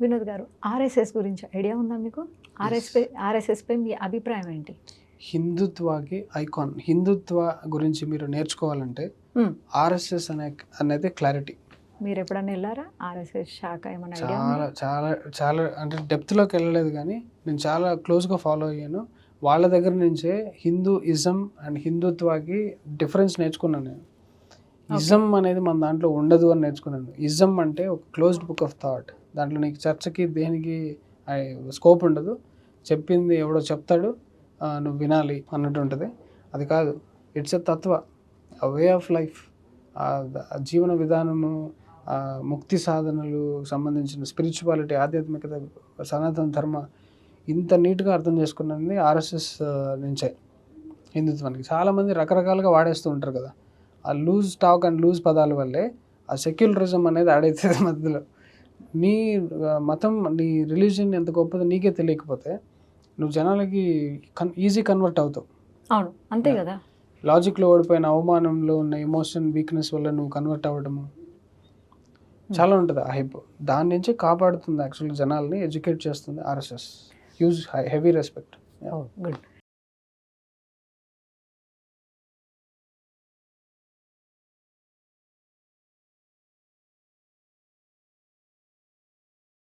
వినోద్ గారు, ఆర్ఎస్ఎస్ గురించి ఐడియా ఉందా మీకు? ఆర్ఎస్ఎస్పై మీ అభిప్రాయం ఏంటి? హిందుత్వకి ఐకాన్. హిందుత్వ గురించి మీరు నేర్చుకోవాలంటే ఆర్ఎస్ఎస్ అనేది క్లారిటీ. మీరు ఎప్పుడన్నా వెళ్ళారా? ఆర్ఎస్ఎస్ శాఖ ఏమైనా ఐడియా చాలా చాలా చాలా అంటే డెప్త్లోకి వెళ్ళలేదు, కానీ నేను చాలా క్లోజ్గా ఫాలో అయ్యాను. వాళ్ళ దగ్గర నుంచే హిందూయిజం అండ్ హిందుత్వకి డిఫరెన్స్ నేర్చుకున్నాను నేను. ఇజం అనేది మన దాంట్లో ఉండదు అని నేర్చుకున్నాను. ఇజం అంటే ఒక క్లోజ్డ్ బుక్ ఆఫ్ థాట్. దాంట్లో నీకు చర్చకి దేనికి స్కోప్ ఉండదు. చెప్పింది ఎవడో చెప్తాడు, నువ్వు వినాలి అన్నట్టు ఉంటుంది. అది కాదు, it's a Tattva, way of life, జీవన విధానము, ముక్తి సాధనలు సంబంధించిన స్పిరిచువాలిటీ, ఆధ్యాత్మికత, సనాతన ధర్మ ఇంత నీట్గా అర్థం చేసుకున్నది ఆర్ఎస్ఎస్ నుంచే. హిందుత్వానికి చాలామంది రకరకాలుగా వాడేస్తూ ఉంటారు కదా, ఆ లూజ్ టాక్ అండ్ లూజ్ పదాల వల్లే ఆ సెక్యులరిజం అనేది ఆడైతుంది మధ్యలో. నీ మతం, నీ రిలీజియన్ ఎంత గొప్పదో నీకే తెలియకపోతే నువ్వు జనాలకి ఈజీ కన్వర్ట్ అవుతావు. అవును, అంతే కదా. లాజిక్లో ఓడిపోయిన, అవమానంలో ఉన్న ఎమోషన్ వీక్నెస్ వల్ల నువ్వు కన్వర్ట్ అవ్వడము చాలా ఉంటుంది ఆ హైప్. దాని నుంచి కాపాడుతుంది యాక్చువల్గా జనాల్ని, ఎడ్యుకేట్ చేస్తుంది RSS. Huge heavy respect. Good.